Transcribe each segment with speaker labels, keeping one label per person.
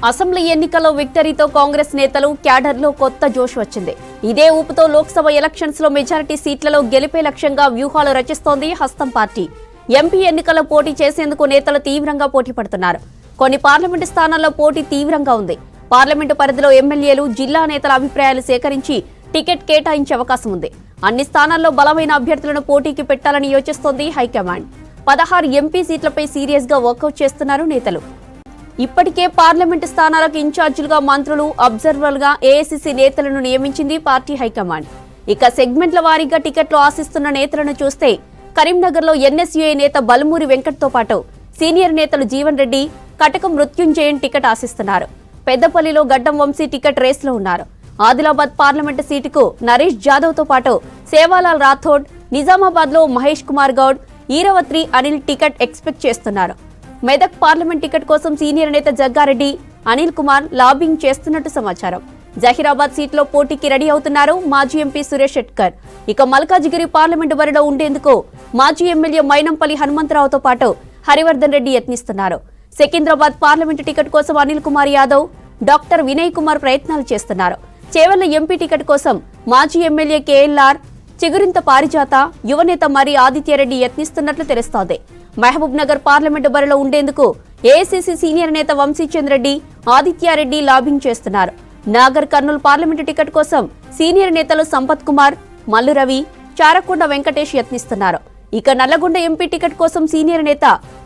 Speaker 1: Assembly ఎన్నికల్లో విక్టరీతో కాంగ్రెస్ నేతలు క్యాడర్లో కొత్త జోష్ వచ్చింది. ఇదే ఊపుతో లోక్సభ ఎలక్షన్స్ లో మెజారిటీ సీట్లలో గెలిపే లక్ష్యంగా వ్యూహాలు రచిస్తోంది హస్తం పార్టీ. ఎంపీ ఎన్నికల్లో పోటీ చేసేందుకు నేతలు తీవ్రంగా పోటీ పడుతున్నారు. కొన్ని పార్లమెంటు స్థానాల్లో పోటీ తీవ్రంగా ఉంది. పార్లమెంటు పరిధిలో ఎమ్మెల్యేలు, జిల్లా నేతల అభిప్రాయాలు సేకరించి టికెట్ కేటాయించే అవకాశం ఉంది. అన్ని స్థానాల్లో బలమైన అభ్యర్థులను పోటీకి పెట్టాలని యోచిస్తోంది హైకమాండ్. 16 ఎంపీ సీట్లపై సీరియస్ గా వర్కౌట్ చేస్తున్నారు నేతలు. ఇప్పటికే పార్లమెంటు స్థానాలకు ఇన్ఛార్జీలుగా మంత్రులు, అబ్జర్వర్లుగా ఏఐసీసీ నేతలను నియమించింది పార్టీ హైకమాండ్. ఇక సెగ్మెంట్ల వారీగా టికెట్లు ఆశిస్తున్న నేతలను చూస్తే కరీంనగర్లో ఎన్ఎస్యూఐ నేత బలమూరి వెంకట్తో పాటు సీనియర్ నేతలు జీవన్ రెడ్డి, కటకం మృత్యుంజయన్ టికెట్ ఆశిస్తున్నారు. పెద్దపల్లిలో గడ్డం వంశీ టికెట్ రేసులో ఉన్నారు. ఆదిలాబాద్ పార్లమెంటు సీటుకు నరేష్ జాదవ్తో పాటు సేవాలాల్ రాథోడ్, నిజామాబాద్లో మహేష్ కుమార్ గౌడ్, ఈరవత్రి అనిల్ టికెట్ ఎక్స్పెక్ట్ చేస్తున్నారు. మెదక్ పార్లమెంట్ టికెట్ కోసం సీనియర్ నేత జగ్గారెడ్డి, అనిల్ కుమార్ లాబింగ్ చేస్తున్నట్టు సమాచారం. జహీరాబాద్ సీట్లో పోటీకి రెడీ అవుతున్నారు మాజీ ఎంపీ సురేష్ షెట్కర్. ఇక మల్కాజిగిరి పార్లమెంటు బరిలో ఉండేందుకు మాజీ ఎమ్మెల్యే మైనంపల్లి హనుమంతరావుతో పాటు హరివర్ధన్ రెడ్డి యత్నిస్తున్నారు. సికింద్రాబాద్ పార్లమెంటు టికెట్ కోసం అనిల్ కుమార్ యాదవ్, డాక్టర్ వినయ్ కుమార్ ప్రయత్నాలు చేస్తున్నారు. చేవెళ్ల ఎంపీ టికెట్ కోసం మాజీ ఎమ్మెల్యే కేఎల్ఆర్, చిగురింత పారిజాత, యువనేత మరి ఆదిత్యారెడ్డి యత్నిస్తున్నట్లు తెలుస్తోంది. మహబూబ్ నగర్ పార్లమెంటు బరిలో ఉండేందుకు ఏఐసీసీ సీనియర్ నేత వంశీచంద్రెడ్డి, ఆదిత్యారెడ్డి లాబింగ్ చేస్తున్నారు. నాగర్ కర్నూలు పార్లమెంటు టికెట్ కోసం సీనియర్ నేతలు సంపత్ కుమార్, మల్లు రవి, చారకొండ వెంకటేష్ యత్నిస్తున్నారు. ఇక నల్లగొండ ఎంపీ టికెట్ కోసం సీనియర్ నేత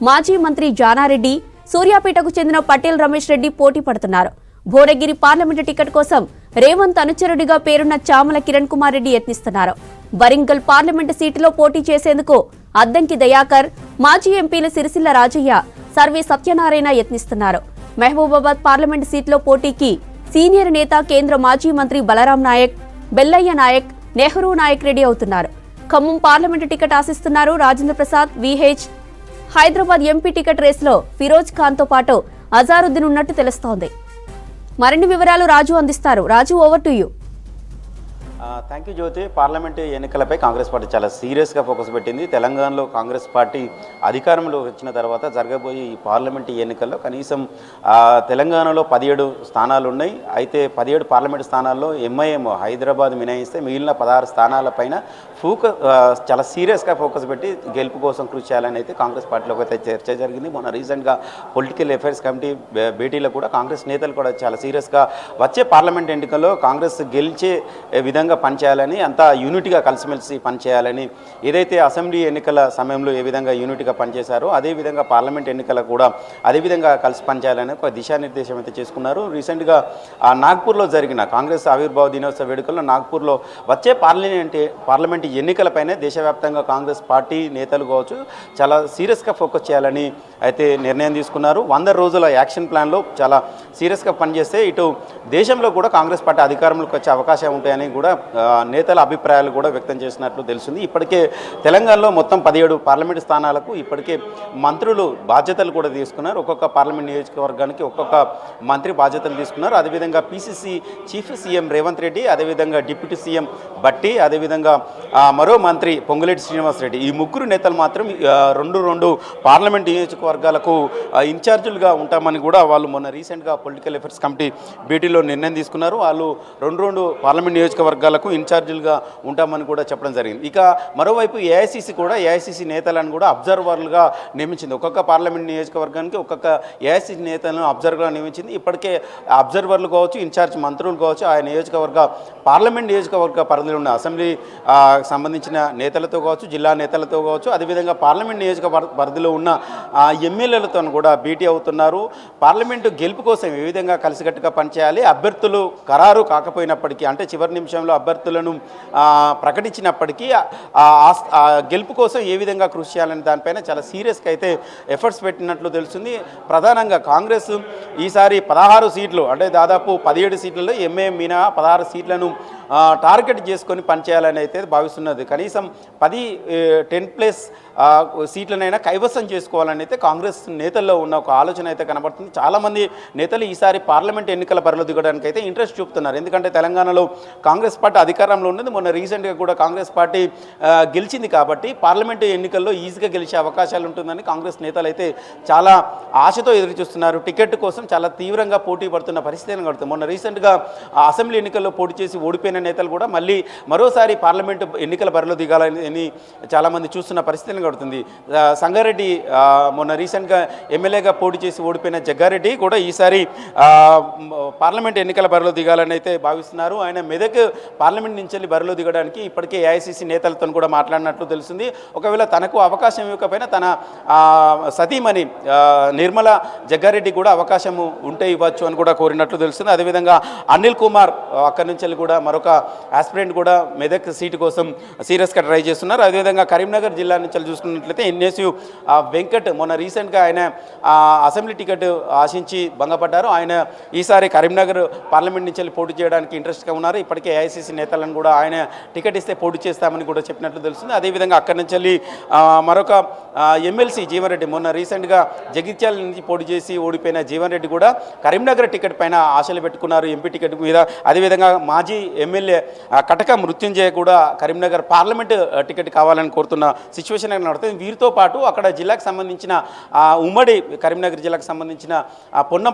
Speaker 1: మాజీ మంత్రి జానారెడ్డి, సూర్యాపేటకు చెందిన పటేల్ రమేష్ రెడ్డి పోటీ పడుతున్నారు. భువనగిరి పార్లమెంటు టికెట్ కోసం రేవంత్ అనుచరుడిగా పేరున్న చామల కిరణ్ కుమార్ రెడ్డి యత్నిస్తున్నారు. వరంగల్ పార్లమెంటు సీటులో పోటీ చేసేందుకు అద్దంకి దయాకర్, మాజీ ఎంపీలు సిరిసిల్ల రాజయ్య, సర్వే సత్యనారాయణ యత్నిస్తున్నారు. మహబూబాబాద్ పార్లమెంటు సీట్లో పోటీకి సీనియర్ నేత కేంద్ర మాజీ మంత్రి బలరాం నాయక్, బెల్లయ్య నాయక్, నెహ్రూ నాయక్ రెడీ అవుతున్నారు. ఖమ్మం పార్లమెంటు టికెట్ ఆశిస్తున్నారు Rajendra Prasad, VH. Hyderabad MP ticket రేసులో ఫిరోజ్ ఖాన్ తో పాటు అజారుద్దీన్ ఉన్నట్టు తెలుస్తోంది. మరిన్ని వివరాలు రాజు అందిస్తారు. Raju, over to you.
Speaker 2: Thank you Jyothi. Parliament ఎన్నికలపై కాంగ్రెస్ పార్టీ చాలా సీరియస్గా ఫోకస్ పెట్టింది. తెలంగాణలో కాంగ్రెస్ పార్టీ అధికారంలో వచ్చిన తర్వాత జరగబోయే ఈ పార్లమెంటు ఎన్నికల్లో కనీసం తెలంగాణలో 17 స్థానాలు ఉన్నాయి. అయితే 17 పార్లమెంటు స్థానాల్లో ఎంఐఎం హైదరాబాద్ మినహాయిస్తే మిగిలిన 16 స్థానాలపైన చాలా సీరియస్గా ఫోకస్ పెట్టి గెలుపు కోసం కృషి చేయాలని అయితే కాంగ్రెస్ పార్టీలో అయితే చర్చ జరిగింది. మొన్న రీసెంట్గా పొలిటికల్ అఫైర్స్ కమిటీ భేటీలో కూడా కాంగ్రెస్ నేతలు కూడా చాలా సీరియస్గా వచ్చే పార్లమెంట్ ఎన్నికల్లో కాంగ్రెస్ గెలిచే విధంగా పనిచేయాలని, అంతా యూనిట్గా కలిసిమెలిసి పనిచేయాలని, ఏదైతే అసెంబ్లీ ఎన్నికల సమయంలో ఏ విధంగా యూనిట్గా పనిచేశారో అదేవిధంగా పార్లమెంట్ ఎన్నికల కూడా అదేవిధంగా కలిసి పనిచేయాలని ఒక దిశానిర్దేశం అయితే చేసుకున్నారు. రీసెంట్గా నాగ్పూర్లో జరిగిన కాంగ్రెస్ ఆవిర్భావ దినోత్సవ వేడుకల్లో నాగ్పూర్లో వచ్చే పార్లమెంట్ ఎన్నికలపైనే దేశవ్యాప్తంగా కాంగ్రెస్ పార్టీ నేతలు కావచ్చు చాలా సీరియస్గా ఫోకస్ చేయాలని అయితే నిర్ణయం తీసుకున్నారు. 100 రోజుల యాక్షన్ ప్లాన్లో చాలా సీరియస్గా పనిచేస్తే ఇటు దేశంలో కూడా కాంగ్రెస్ పార్టీ అధికారంలోకి వచ్చే అవకాశం ఉంటాయని కూడా నేతల అభిప్రాయాలు కూడా వ్యక్తం చేసినట్లు తెలిసింది. ఇప్పటికే తెలంగాణలో మొత్తం 17 పార్లమెంటు స్థానాలకు ఇప్పటికే మంత్రులు బాధ్యతలు కూడా తీసుకున్నారు. ఒక్కొక్క పార్లమెంట్ నియోజకవర్గానికి ఒక్కొక్క మంత్రి బాధ్యతలు తీసుకున్నారు. అదేవిధంగా PCC chief CM Revanth Reddy, అదేవిధంగా డిప్యూటీ సీఎం భట్టి, అదేవిధంగా మరో మంత్రి పొంగులేటి శ్రీనివాసరెడ్డి, ఈ ముగ్గురు నేతలు మాత్రం 2 పార్లమెంట్ నియోజకవర్గాలకు ఇన్ఛార్జీలుగా ఉంటామని కూడా వాళ్ళు మొన్న రీసెంట్గా పొలిటికల్ అఫైర్స్ కమిటీ భేటీలో నిర్ణయం తీసుకున్నారు. వాళ్ళు 2 పార్లమెంట్ నియోజకవర్గాలకు ఇన్ఛార్జీలుగా ఉంటామని కూడా చెప్పడం జరిగింది. ఇక మరోవైపు ఏఐసీసీ నేతలను కూడా అబ్జర్వర్లుగా నియమించింది. ఒక్కొక్క పార్లమెంట్ నియోజకవర్గానికి ఒక్కొక్క ఏఐసీసీ నేతలను అబ్జర్వర్గా నియమించింది. ఇప్పటికే అబ్జర్వర్లు కావచ్చు, ఇన్ఛార్జ్ మంత్రులు కావచ్చు, ఆ పార్లమెంట్ నియోజకవర్గ పరిధిలో ఉన్న అసెంబ్లీ సంబంధించిన నేతలతో కావచ్చు, జిల్లా నేతలతో కావచ్చు, అదేవిధంగా పార్లమెంట్ నియోజకవర్గ పరిధిలో ఉన్న ఎమ్మెల్యేలతో కూడా భేటీ అవుతున్నారు. పార్లమెంటు గెలుపు కోసం ఏ విధంగా కలిసికట్టుగా పనిచేయాలి, అభ్యర్థులు ఖరారు కాకపోయినప్పటికీ, అంటే చివరి నిమిషంలో అభ్యర్థులను ప్రకటించినప్పటికీ గెలుపు కోసం ఏ విధంగా కృషి చేయాలని దానిపైన చాలా సీరియస్గా అయితే ఎఫర్ట్స్ పెట్టినట్లు తెలుస్తుంది. ప్రధానంగా కాంగ్రెస్ ఈసారి 16 సీట్లు, అంటే దాదాపు 17 సీట్లలో ఎంఐఎం మినహా 16 సీట్లను టార్గెట్ చేసుకొని పనిచేయాలని అయితే భావిస్తున్నది. కనీసం 10+ సీట్లనైనా కైవసం చేసుకోవాలని అయితే కాంగ్రెస్ నేతల్లో ఉన్న ఒక ఆలోచన అయితే కనబడుతుంది. చాలామంది నేతలు ఈసారి పార్లమెంట్ ఎన్నికల బరిలో దిగడానికి అయితే ఇంట్రెస్ట్ చూపుతున్నారు. ఎందుకంటే తెలంగాణలో కాంగ్రెస్ పార్టీ అధికారంలో ఉన్నది. మొన్న రీసెంట్గా కూడా కాంగ్రెస్ పార్టీ గెలిచింది కాబట్టి పార్లమెంటు ఎన్నికల్లో ఈజీగా గెలిచే అవకాశాలు ఉంటుందని కాంగ్రెస్ నేతలు అయితే చాలా ఆశతో ఎదురు చూస్తున్నారు. టికెట్ కోసం చాలా తీవ్రంగా పోటీ పడుతున్న పరిస్థితి కనబడుతుంది. మొన్న రీసెంట్గా అసెంబ్లీ ఎన్నికల్లో పోటీ చేసి ఓడిపోయిన నేతలు కూడా మళ్ళీ మరోసారి పార్లమెంటు ఎన్నికల బరిలో దిగాలని చాలామంది చూస్తున్న పరిస్థితిని కడుతుంది. సంగారెడ్డి మొన్న రీసెంట్గా ఎమ్మెల్యేగా పోటీ చేసి ఓడిపోయిన జగ్గారెడ్డి కూడా ఈసారి పార్లమెంట్ ఎన్నికల బరిలో దిగాలని అయితే భావిస్తున్నారు. ఆయన మెదక్ పార్లమెంట్ నుంచి వెళ్ళి బరిలో దిగడానికి ఇప్పటికే ఏఐసిసి నేతలతో కూడా మాట్లాడినట్లు తెలుస్తుంది. ఒకవేళ తనకు అవకాశం ఇవ్వకపోయినా తన సతీమణి నిర్మల జగ్గారెడ్డి కూడా అవకాశం ఉంటే ఇవ్వచ్చు అని కూడా కోరినట్లు తెలుస్తుంది. అదేవిధంగా అనిల్ కుమార్ అక్కడి నుంచి వెళ్ళి కూడా మరొక ఆస్పిరెంట్ కూడా మెదక్ సీటు కోసం సీరియస్గా ట్రై చేస్తున్నారు. అదేవిధంగా కరీంనగర్ జిల్లా నుంచి చూసుకున్నట్లయితే ఎన్ఎస్యు వెంకట్ మొన్న రీసెంట్గా ఆయన అసెంబ్లీ టికెట్ ఆశించి భంగపడ్డారు. ఆయన ఈసారి కరీంనగర్ పార్లమెంట్ నుంచి వెళ్ళి పోటీ చేయడానికి ఇంట్రెస్ట్గా ఉన్నారు. ఇప్పటికే ఏఐసిసి నేతలను కూడా ఆయన టికెట్ ఇస్తే పోటీ చేస్తామని కూడా చెప్పినట్లు తెలుస్తుంది. అదేవిధంగా అక్కడి నుంచి వెళ్ళి మరొక ఎమ్మెల్సీ జీవన్ రెడ్డి మొన్న రీసెంట్గా జగిత్యాల నుంచి పోటీ చేసి ఓడిపోయిన జీవన్ రెడ్డి కూడా కరీంనగర్ టికెట్ పైన ఆశలు పెట్టుకున్నారు, ఎంపీ టికెట్ మీద. అదేవిధంగా మాజీ ఎమ్మెల్యే కటక మృత్యుంజయ కూడా కరీంనగర్ పార్లమెంట్ టికెట్ కావాలని కోరుతున్న సిచ్యువేషన్ నడుతుంది. వీరితో పాటు అక్కడ జిల్లాకు సంబంధించిన ఉమ్మడి కరీంనగర్ జిల్లాకు సంబంధించిన పొన్నం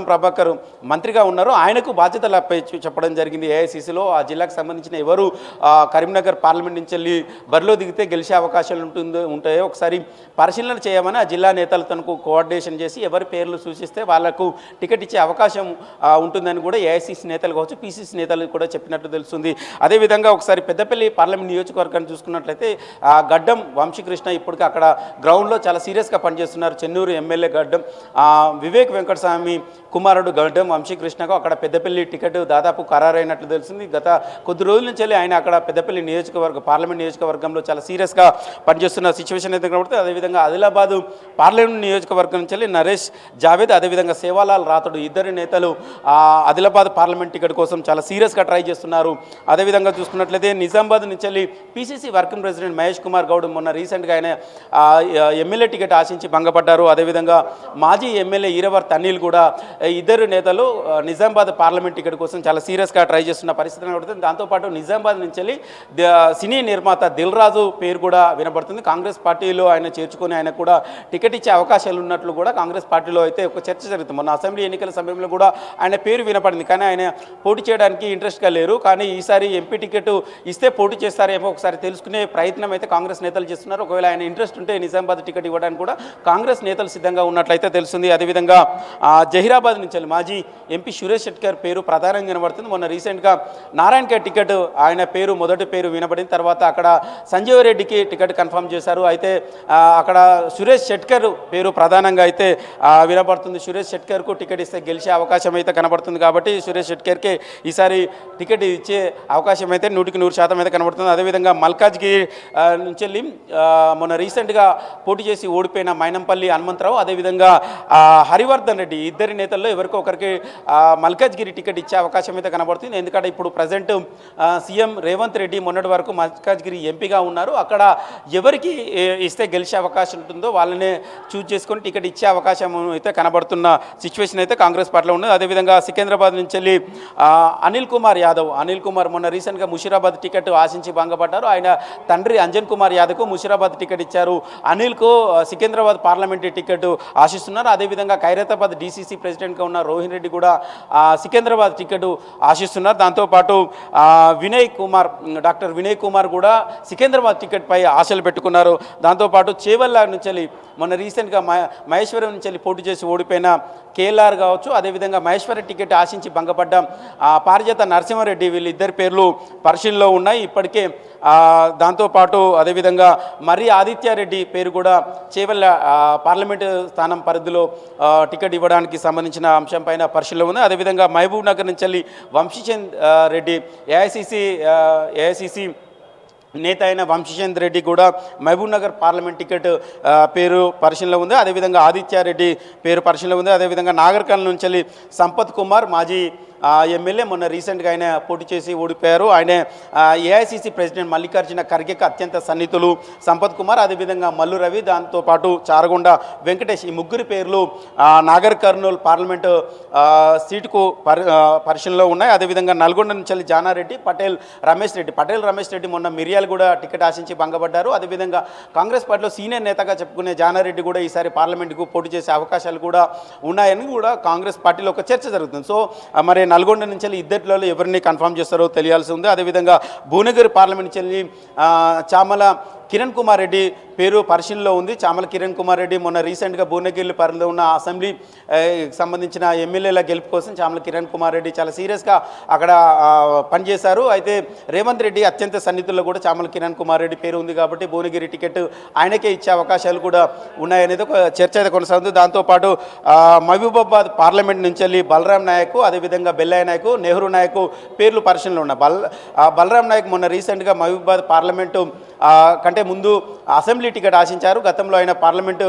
Speaker 2: ప్రభాకర్ మంత్రిగా ఉన్నారు. ఆయనకు బాధ్యతలపై చెప్పడం జరిగింది ఏఐసిసిలో. ఆ జిల్లాకు సంబంధించిన ఎవరు కరీంనగర్ పార్లమెంట్ నుంచి వెళ్ళి బరిలో దిగితే గెలిచే అవకాశాలు ఉంటాయో ఒకసారి పరిశీలన చేయమని ఆ జిల్లా నేతలతో కోఆర్డినేషన్ చేసి ఎవరి పేర్లు సూచిస్తే వాళ్లకు టికెట్ ఇచ్చే అవకాశం ఉంటుందని కూడా ఏఐసిసి నేతలు కావచ్చు, పిసిసి నేతలు కూడా చెప్పినట్టు తెలుస్తుంది. అదేవిధంగా ఒకసారి పెద్దపల్లి పార్లమెంట్ నియోజకవర్గాన్ని చూసుకున్నట్లయితే గడ్డం వంశీకృష్ణ ఇప్పటికీ అక్కడ గ్రౌండ్లో చాలా సీరియస్గా పనిచేస్తున్నారు. చెన్నూరు ఎమ్మెల్యే గడ్డం వివేక్ వెంకటస్వామి కుమారుడు గడ్డం వంశీకృష్ణకు అక్కడ పెద్దపల్లి టికెట్ దాదాపు ఖరారైనట్లు తెలిసింది. గత కొద్ది రోజుల నుంచి ఆయన అక్కడ పెద్దపల్లి పార్లమెంట్ నియోజకవర్గంలో చాలా సీరియస్గా పనిచేస్తున్న సిచ్యువేషన్ అయితే కనబడుతుంది. అదేవిధంగా ఆదిలాబాద్ పార్లమెంట్ నియోజకవర్గం నుంచి నరేష్ జావేద్ అదేవిధంగా సేవాలాల్ రాథోడ్ ఇద్దరు నేతలు ఆదిలాబాద్ పార్లమెంట్ టికెట్ కోసం చాలా సీరియస్గా ట్రై చేస్తున్నారు. అదేవిధంగా చూసుకున్నట్లయితే నిజామాబాద్ నుంచి PCC working president Mahesh Kumar Goud మొన్న రీసెంట్గా ఆయన ఎమ్మెల్యే టికెట్ ఆశించి భంగపడ్డారు. అదేవిధంగా మాజీ ఎమ్మెల్యే ఈరవర్త్ అనిల్ కూడా ఇద్దరు నేతలు నిజామాబాద్ పార్లమెంట్ టికెట్ కోసం చాలా సీరియస్గా ట్రై చేస్తున్న పరిస్థితి కనబడుతుంది. దాంతోపాటు నిజామాబాద్ నుంచి సినీ నిర్మాత దిల్ రాజు పేరు కూడా వినబడుతుంది. కాంగ్రెస్ పార్టీలో ఆయన చేర్చుకొని ఆయన కూడా టికెట్ ఇచ్చే అవకాశాలు ఉన్నట్లు కూడా కాంగ్రెస్ పార్టీలో అయితే ఒక చర్చ జరుగుతుంది. మొన్న అసెంబ్లీ ఎన్నికల సమయంలో కూడా ఆయన పేరు వినపడింది, కానీ ఆయన పోటీ చేయడానికి ఇంట్రెస్ట్గా లేరు. కానీ ఈసారి ఎంపీ టికెట్ ఇస్తే పోటీ చేస్తారేమో ఒకసారి తెలుసుకునే ప్రయత్నం అయితే కాంగ్రెస్ నేతలు చేస్తున్నారు. ఒకవేళ ఆయన ఇంట్రెస్ట్ ఉంటే నిజామాబాద్ టికెట్ ఇవ్వడానికి కూడా కాంగ్రెస్ నేతలు సిద్ధంగా ఉన్నట్లయితే తెలుస్తుంది. అదేవిధంగా జహీరాబాద్ నుంచి మాజీ ఎంపీ సురేష్ షెట్కర్ పేరు ప్రధానంగా వినబడుతుంది. మొన్న రీసెంట్గా నారాయణఖేడ్ టికెట్ ఆయన పేరు మొదటి పేరు వినబడిన తర్వాత అక్కడ సంజీవ్ రెడ్డికి టికెట్ కన్ఫర్మ్ చేశారు. అయితే అక్కడ సురేష్ షెట్కర్ పేరు ప్రధానంగా అయితే వినబడుతుంది. సురేష్ షెట్కర్కు టికెట్ ఇస్తే గెలిచే అవకాశం అయితే కనబడుతుంది. కాబట్టి సురేష్ షెట్కర్కే ఈసారి టికెట్ ఇచ్చే అవకాశం అయితే 100% అయితే కనబడుతుంది. అదేవిధంగా మల్కాజ్గిరి నుంచి వెళ్ళి మొన్న రీసెంట్గా పోటీ చేసి ఓడిపోయిన మైనంపల్లి హనుమంతరావు అదేవిధంగా హరివర్ధన్ రెడ్డి ఇద్దరి నేతల్లో ఎవరికో ఒకరికి మల్కాజ్గిరి టికెట్ ఇచ్చే అవకాశం అయితే కనబడుతుంది. ఎందుకంటే ఇప్పుడు ప్రజెంట్ సీఎం రేవంత్ రెడ్డి మొన్నటి వరకు మల్కాజ్గిరి ఎంపీగా ఉన్నారు. అక్కడ ఎవరికి ఇస్తే గెలిచే అవకాశం ఉంటుందో వాళ్ళనే చూజ్ చేసుకొని టికెట్ ఇచ్చే అవకాశం అయితే కనబడుతున్న సిచ్యువేషన్ అయితే కాంగ్రెస్ పార్టీలో ఉంది. అదేవిధంగా సికింద్రాబాద్ నుంచి వెళ్ళి అనిల్ కుమార్ మొన్న రీసెంట్గా ముషీరాబాద్ టికెట్ ఆశించి భంగపడ్డారు. ఆయన తండ్రి అంజన్ కుమార్ యాదవ్కు ముషీరాబాద్ టికెట్ ఇచ్చారు. అనిల్కు సికింద్రాబాద్ పార్లమెంటరీ టికెట్ ఆశిస్తున్నారు. అదేవిధంగా ఖైరతాబాద్ డీసీసీ ప్రెసిడెంట్గా ఉన్న రోహిన్ రెడ్డి కూడా సికింద్రాబాద్ టికెట్ ఆశిస్తున్నారు. దాంతోపాటు డాక్టర్ వినయ్ కుమార్ కూడా సికింద్రాబాద్ టికెట్ పై ఆశలు పెట్టుకున్నారు. దాంతోపాటు చేవల్ల నుంచి మొన్న రీసెంట్గా మహేశ్వరం నుంచి పోటీ చేసి ఓడిపోయిన కేఎల్ఆర్ కావచ్చు, అదేవిధంగా మహేశ్వర టికెట్ ఆశించి భంగపడ్డ పారిజాత నరసింహారెడ్డి వీళ్ళిద్దరి పేర్లు పరిశీలనలో ఉన్నాయి ఇప్పటికే. దాంతోపాటు అదేవిధంగా మర్రి ఆదిత్యారెడ్డి పేరు కూడా చేవల్ల పార్లమెంటు స్థానం పరిధిలో టికెట్ ఇవ్వడానికి సంబంధించిన అంశం పైన పరిశీలన ఉంది. అదేవిధంగా మహబూబ్ నగర్ నుంచి వంశీచంద్ రెడ్డి ఏఐసిసి నేత అయిన వంశీచంద్ రెడ్డి కూడా మహబూబ్ నగర్ పార్లమెంట్ టికెట్ పేరు పరిశీలనలో ఉంది. అదేవిధంగా ఆదిత్యారెడ్డి పేరు పరిశీలనలో ఉంది. అదేవిధంగా నాగర్ కర్నూల్ నుంచి సంపత్ కుమార్ మాజీ ఎమ్మెల్యే మొన్న రీసెంట్గా ఆయన పోటీ చేసి ఓడిపోయారు. ఆయన ఏఐసిసి ప్రెసిడెంట్ మల్లికార్జున ఖర్గేకి అత్యంత సన్నిహితులు సంపత్ కుమార్, అదేవిధంగా మల్లు రవి, దాంతోపాటు చారగొండ వెంకటేష్, ఈ ముగ్గురి పేర్లు నాగర్ కర్నూలు పార్లమెంటు సీటుకు పరిశీలనలో ఉన్నాయి. అదేవిధంగా నల్గొండ నుంచి జానారెడ్డి, పటేల్ రమేష్ రెడ్డి మొన్న మిర్యాలగూడ టికెట్ ఆశించి భంగపడ్డారు. అదేవిధంగా కాంగ్రెస్ పార్టీలో సీనియర్ నేతగా చెప్పుకునే జానారెడ్డి కూడా ఈసారి పార్లమెంటుకు పోటీ చేసే అవకాశాలు కూడా ఉన్నాయని కూడా కాంగ్రెస్ పార్టీలో ఒక చర్చ జరుగుతుంది. సో మరి నల్గొండ నుంచి ఇద్దరిలో ఎవరిని కన్ఫర్మ్ చేస్తారో తెలియాల్సి ఉంది. అదేవిధంగా భువనగిరి పార్లమెంట్ నుంచి చామల కిరణ్ కుమార్ రెడ్డి పేరు పరిశీలనలో ఉంది. చామల కిరణ్ కుమార్ రెడ్డి మొన్న రీసెంట్గా భువనగిరి పరిధిలో ఉన్న అసెంబ్లీ సంబంధించిన ఎమ్మెల్యేల గెలుపు కోసం చామల కిరణ్ కుమార్ రెడ్డి చాలా సీరియస్గా అక్కడ పనిచేశారు. అయితే రేవంత్ రెడ్డి అత్యంత సన్నిహితుల్లో కూడా చామల కిరణ్ కుమార్ రెడ్డి పేరు ఉంది కాబట్టి భువనగిరి టికెట్ ఆయనకే ఇచ్చే అవకాశాలు కూడా ఉన్నాయనేది ఒక చర్చ అయితే కొనసాగుతుంది. దాంతోపాటు మహబూబాబాద్ పార్లమెంట్ నుంచి వెళ్ళి బలరాం నాయక్, అదేవిధంగా బెల్లయ్య నాయక్, నెహ్రూ నాయక్ పేర్లు పరిశీలనలో ఉన్నాయి. బలరాం నాయక్ మొన్న రీసెంట్గా మహబూబాబాద్ పార్లమెంటు కంటే ముందు అసెంబ్లీ టికెట్ ఆశించారు. గతంలో ఆయన పార్లమెంటు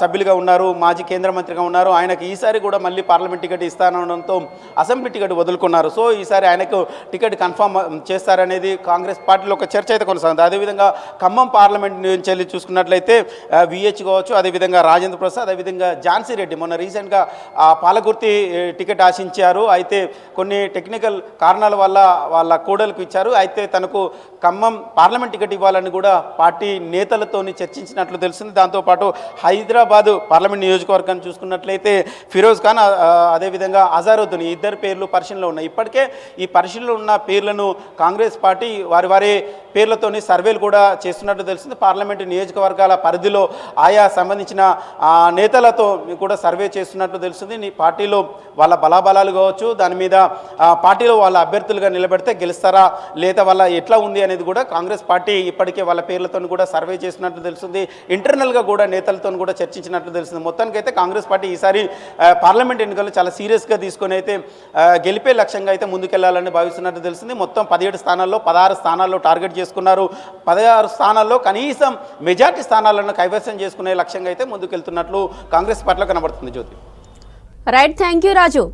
Speaker 2: సభ్యులుగా ఉన్నారు, మాజీ కేంద్ర మంత్రిగా ఉన్నారు. ఆయనకు ఈసారి కూడా మళ్ళీ పార్లమెంట్ టికెట్ ఇస్తానడంతో అసెంబ్లీ టికెట్ వదులుకున్నారు. సో ఈసారి ఆయనకు టికెట్ కన్ఫర్మ్ చేస్తారనేది కాంగ్రెస్ పార్టీలో ఒక చర్చ అయితే కొనసాగుతుంది. అదేవిధంగా ఖమ్మం పార్లమెంట్ నుంచి వెళ్ళి చూసుకున్నట్లయితే విహెచ్ కావచ్చు, అదేవిధంగా రాజేంద్ర ప్రసాద్, అదేవిధంగా ఝాన్సీ రెడ్డి మొన్న రీసెంట్గా పాలకుర్తి టికెట్ ఆశించారు. అయితే కొన్ని టెక్నికల్ కారణాల వల్ల వాళ్ళ కోడలకు ఇచ్చారు. అయితే తనకు ఖమ్మం పార్లమెంట్ టికెట్ ఇవ్వాలని కూడా పార్టీ నేతలతో చర్చించినట్లు తెలిసింది. దాంతోపాటు హైదరాబాదు పార్లమెంట్ నియోజకవర్గాన్ని చూసుకున్నట్లయితే ఫిరోజ్ ఖాన్, అదేవిధంగా అజారుద్దీన్, ఇద్దరు పేర్లు పరిశీలనలో ఉన్నాయి. ఇప్పటికే ఈ పరిశీలనలో ఉన్న పేర్లను కాంగ్రెస్ పార్టీ వారి పేర్లతోని సర్వేలు కూడా చేస్తున్నట్టు తెలిసింది. పార్లమెంటు నియోజకవర్గాల పరిధిలో ఆయా సంబంధించిన నేతలతో కూడా సర్వే చేస్తున్నట్టు తెలుస్తుంది. పార్టీలో వాళ్ళ బలాబలాలు కావచ్చు, దాని మీద పార్టీలో వాళ్ళ అభ్యర్థులుగా నిలబెడితే గెలుస్తారా లేదా వాళ్ళ ఎట్లా ఉంది అనేది కూడా కాంగ్రెస్ పార్టీ ఇప్పటికే వాళ్ళ పేర్లతో కూడా సర్వే చేసినట్టు తెలుస్తుంది. ఇంటర్నల్గా కూడా నేతలతో కూడా చర్చించినట్టు తెలుస్తుంది. మొత్తానికైతే కాంగ్రెస్ పార్టీ ఈసారి పార్లమెంట్ ఎన్నికలు చాలా సీరియస్గా తీసుకొని అయితే గెలిపే లక్ష్యంగా అయితే ముందుకెళ్లాలని భావిస్తున్నట్టు తెలిసింది. మొత్తం 17 స్థానాల్లో 16 స్థానాల్లో టార్గెట్ చేసుకున్నారు. 16 స్థానాల్లో కనీసం మెజార్టీ స్థానాలను కైవసం చేసుకునే లక్ష్యంగా అయితే ముందుకెళ్తున్నట్లు కాంగ్రెస్ పార్టీలో కనబడుతుంది. Jyothi.
Speaker 1: Right, thank you Raju.